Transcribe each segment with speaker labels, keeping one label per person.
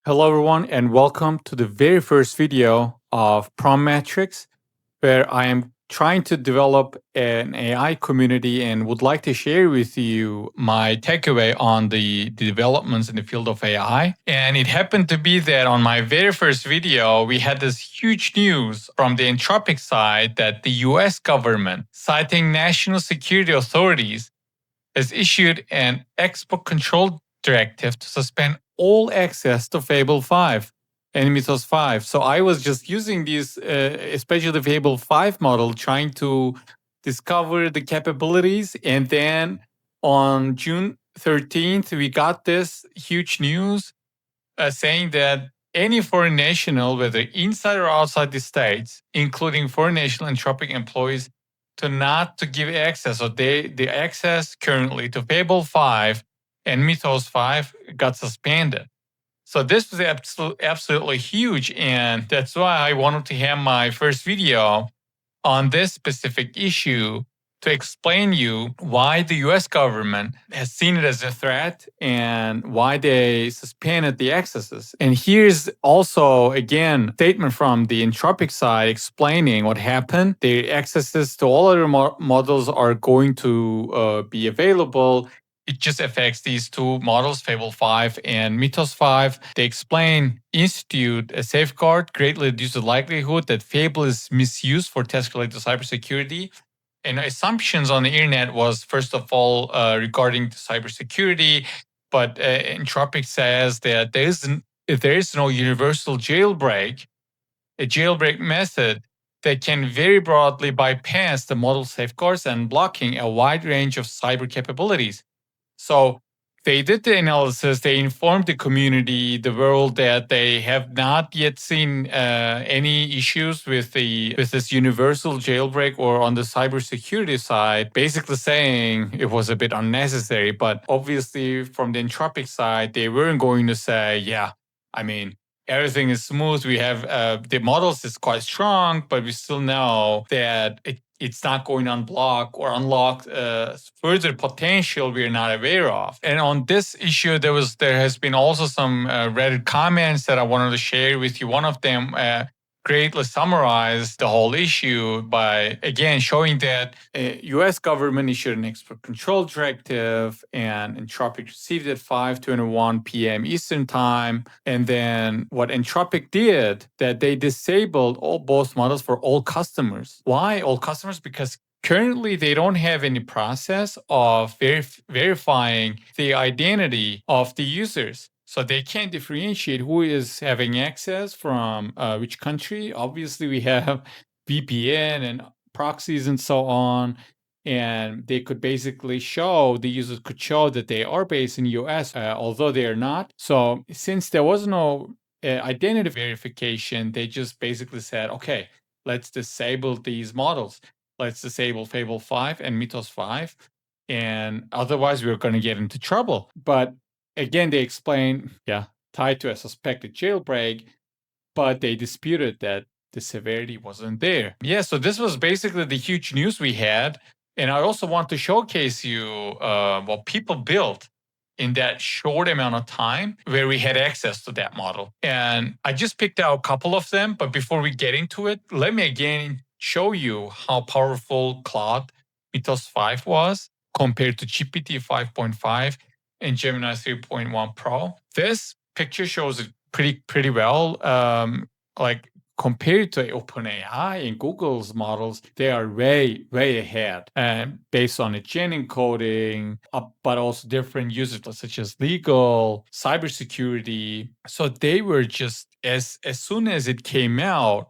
Speaker 1: Hello, everyone, and welcome to the very first video of PromptMatrix, where I am trying to develop an AI community and would like to share with you my takeaway on the developments in the field of AI. And it happened to be that on my very first video, we had this huge news from the Anthropic side that the US government, citing national security authorities, has issued an export control directive to suspend all access to Fable 5 and Mythos 5. So I was just using these, especially the Fable 5 model, trying to discover the capabilities. And then on June 13th, we got this huge news saying that any foreign national, whether inside or outside the states, including foreign national Anthropic employees, to give access. So the access currently to Fable 5 and Mythos 5 got suspended. So this was absolutely huge. And that's why I wanted to have my first video on this specific issue to explain you why the US government has seen it as a threat and why they suspended the accesses. And here's also, again, a statement from the Anthropic side explaining what happened. The accesses to all other models are going to be available. It just affects these two models, Fable 5 and Mythos 5. They explain institute a safeguard, greatly reduce the likelihood that Fable is misused for tasks related to cybersecurity. And assumptions on the internet was, first of all, regarding cybersecurity, but Anthropic says that if there is no universal jailbreak, a jailbreak method that can very broadly bypass the model safeguards and blocking a wide range of cyber capabilities. So they did the analysis. They informed the community, the world, that they have not yet seen any issues with this universal jailbreak or on the cybersecurity side, basically saying it was a bit unnecessary. But obviously, from the Anthropic side, they weren't going to say, yeah, I mean, everything is smooth. We have the models is quite strong, but we still know that it's not going to unblock or unlock further potential we're not aware of. And on this issue, there has been also some Reddit comments that I wanted to share with you. One of them greatly summarized the whole issue by, again, showing that US government issued an export control directive and Anthropic received it at 5:21 p.m. Eastern time. And then what Anthropic did, that they disabled both models for all customers. Why all customers? Because currently, they don't have any process of verifying the identity of the users. So they can't differentiate who is having access from which country. Obviously, we have VPN and proxies and so on. And they could basically the users could show that they are based in US, although they are not. So since there was no identity verification, they just basically said, okay, let's disable these models. Let's disable Fable 5 and Mythos 5. And otherwise, we're going to get into trouble. But again, they explain, tied to a suspected jailbreak, but they disputed that the severity wasn't there. Yeah, so this was basically the huge news we had. And I also want to showcase you what people built in that short amount of time where we had access to that model. And I just picked out a couple of them, but before we get into it, let me again show you how powerful Claude Mythos 5 was compared to GPT 5.5 and Gemini 3.1 Pro. This picture shows it pretty well. Like compared to OpenAI and Google's models, they are way ahead, and based on the gen encoding, but also different uses such as legal, cybersecurity. So they were just as soon as it came out,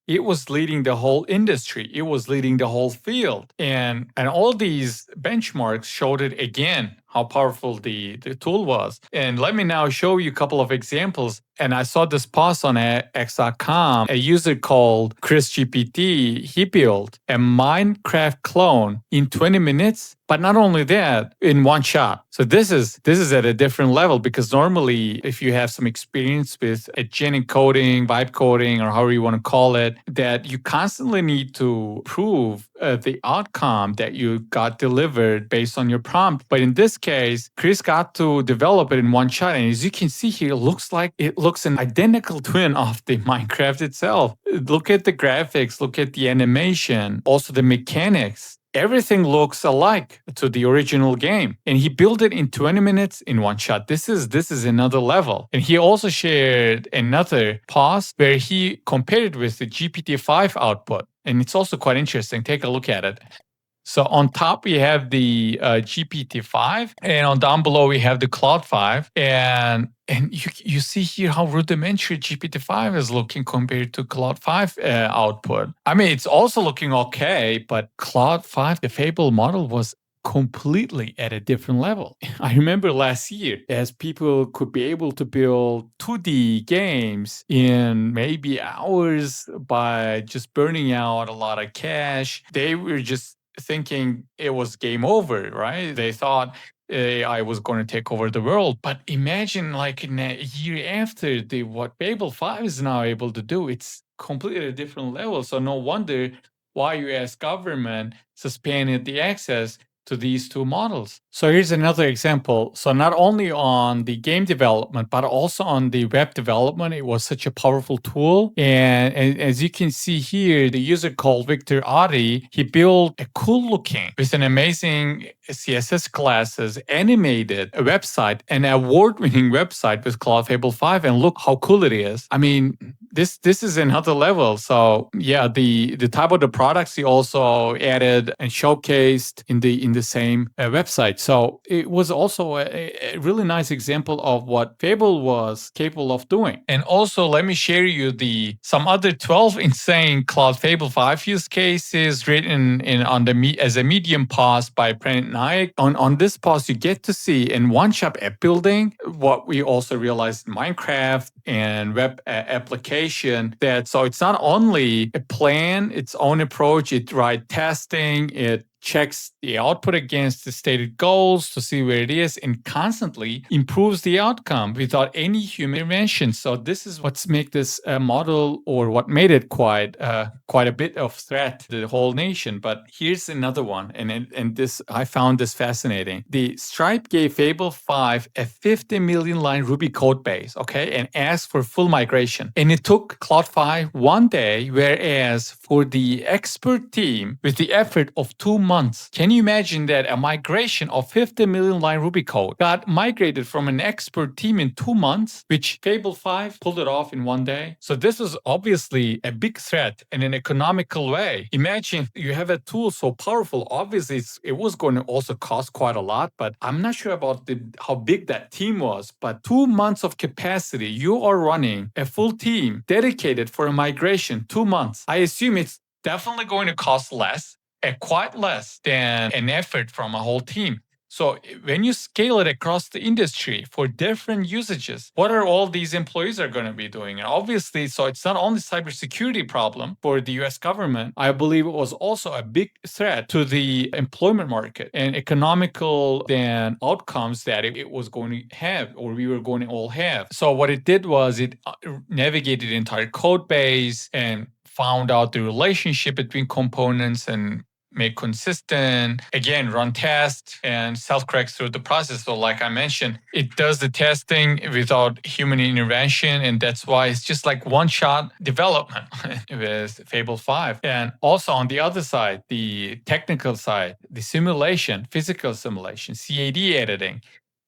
Speaker 1: it was leading the whole industry. It was leading the whole field. And all these benchmarks showed it again, how powerful the tool was. And let me now show you a couple of examples. And I saw this post on X.com. A user called ChrisGPT, he built a Minecraft clone in 20 minutes. But not only that, in one shot. So this is at a different level, because normally if you have some experience with a gen encoding, vibe coding, or however you want to call it, that you constantly need to prove the outcome that you got delivered based on your prompt. But in this case, Chris got to develop it in one shot. And as you can see here, it looks an identical twin of the Minecraft itself. Look at the graphics, look at the animation, also the mechanics. Everything looks alike to the original game. And he built it in 20 minutes in one shot. This is another level. And he also shared another post where he compared it with the GPT-5 output. And it's also quite interesting. Take a look at it. So on top, we have the GPT-5, and on down below, we have the Claude 5. And you see here how rudimentary GPT-5 is looking compared to Claude 5 output. I mean, it's also looking okay, but Claude 5, the Fable model, was completely at a different level. I remember last year, as people could be able to build 2D games in maybe hours by just burning out a lot of cache, they were just thinking it was game over, right? They thought AI was going to take over the world. But imagine like in a year after what Fable 5 is now able to do, it's completely a different level. So no wonder why US government suspended the access to these two models. So here's another example. So not only on the game development, but also on the web development, it was such a powerful tool. And as you can see here, the user called Victor Adi, he built a cool looking with an amazing CSS classes, animated a website, an award-winning website with Claude Fable 5. And look how cool it is. I mean, this is another level. So yeah, the type of the products he also added and showcased in the same website. So it was also a really nice example of what Fable was capable of doing. And also, let me share you some other 12 insane Claude Fable 5 use cases written as a Medium post by Pranit Nayak. On this post, you get to see in one-shot app building what we also realized in Minecraft and web application. So it's not only a plan, its own approach. It writes testing, it checks the output against the stated goals to see where it is, and constantly improves the outcome without any human intervention. So this is what's make this model, or what made it quite a bit of threat to the whole nation. But here's another one, and this I found this fascinating. The Stripe gave Fable 5 a 50 million line Ruby code base, okay, and asked for full migration. And it took Claude 5 one day, whereas for the expert team, with the effort of 2 months. Can you imagine that a migration of 50 million line Ruby code got migrated from an expert team in 2 months, which Fable 5 pulled it off in one day? So this is obviously a big threat in an economical way. Imagine you have a tool so powerful. Obviously, it was going to also cost quite a lot, but I'm not sure about how big that team was. But 2 months of capacity, you are running a full team dedicated for a migration, 2 months. I assume it's definitely going to cost less, quite less than an effort from a whole team. So when you scale it across the industry for different usages, what are all these employees are going to be doing? And obviously, so it's not only cybersecurity problem for the US government. I believe it was also a big threat to the employment market and economical than outcomes that it was going to have, or we were going to all have. So what it did was it navigated the entire code base and found out the relationship between components and make consistent, again, run tests and self-correct through the process. So like I mentioned, it does the testing without human intervention. And that's why it's just like one-shot development with Fable 5. And also on the other side, the technical side, the simulation, physical simulation, CAD editing,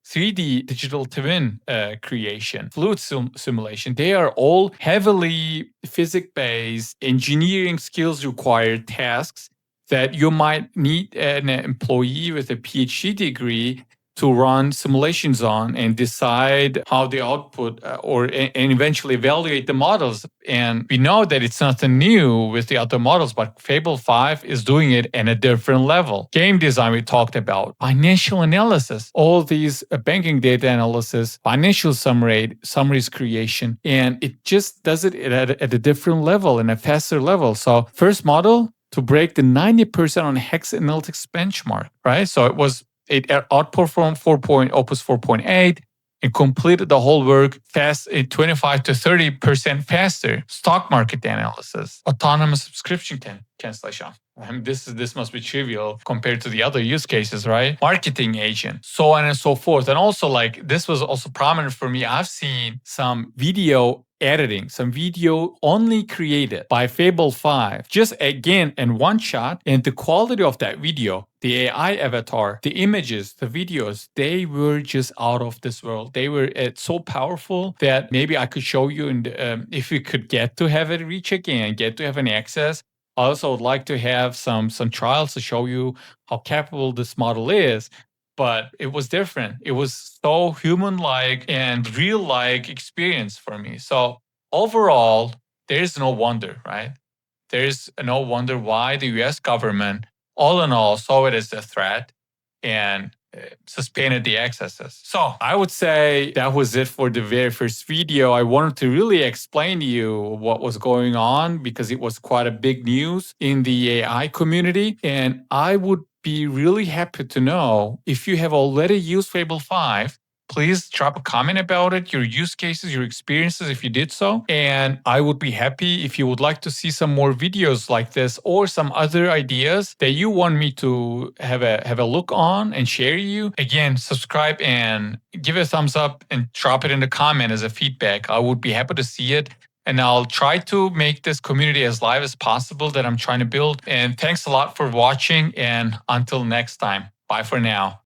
Speaker 1: 3D digital twin creation, fluid simulation, they are all heavily physics-based, engineering skills required tasks that you might need an employee with a PhD degree to run simulations on and decide how the output and eventually evaluate the models. And we know that it's nothing new with the other models, but Fable 5 is doing it at a different level. Game design we talked about, financial analysis, all these banking data analysis, financial summaries creation, and it just does it at a different level and a faster level. So first model to break the 90% on Hex Analytics benchmark, right? So it outperformed Opus 4.8 and completed the whole work fast, 25 to 30% faster. Stock market analysis, autonomous subscription cancellation. This must be trivial compared to the other use cases, right? Marketing agent, so on and so forth. And also, like, this was also prominent for me. I've seen some video editing, some video only created by Fable 5, just again in one shot. And the quality of that video, the AI avatar, the images, the videos, they were just out of this world. They were so powerful that maybe I could show you, if we could get to have it reach again, get to have an access. I also would like to have some trials to show you how capable this model is. But it was different. It was so human-like and real-like experience for me. So overall, there's no wonder, right? There's no wonder why the US government, all in all, saw it as a threat and suspended the accesses. So I would say that was it for the very first video. I wanted to really explain to you what was going on because it was quite a big news in the AI community. And I would be really happy to know if you have already used Fable 5. Please drop a comment about it, your use cases, your experiences if you did so. And I would be happy if you would like to see some more videos like this or some other ideas that you want me to have a look on and share you. Again, subscribe and give a thumbs up and drop it in the comment as a feedback. I would be happy to see it. And I'll try to make this community as live as possible that I'm trying to build. And thanks a lot for watching. And until next time, bye for now.